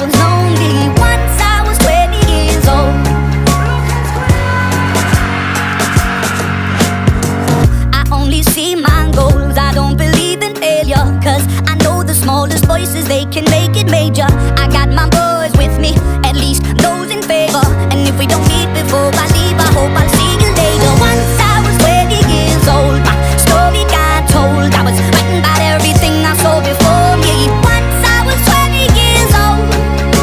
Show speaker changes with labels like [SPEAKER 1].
[SPEAKER 1] was lonely once I was 20 years old. I only see my goals, I don't believe in failure, 'cause I know the smallest voices, they can make it major. I got my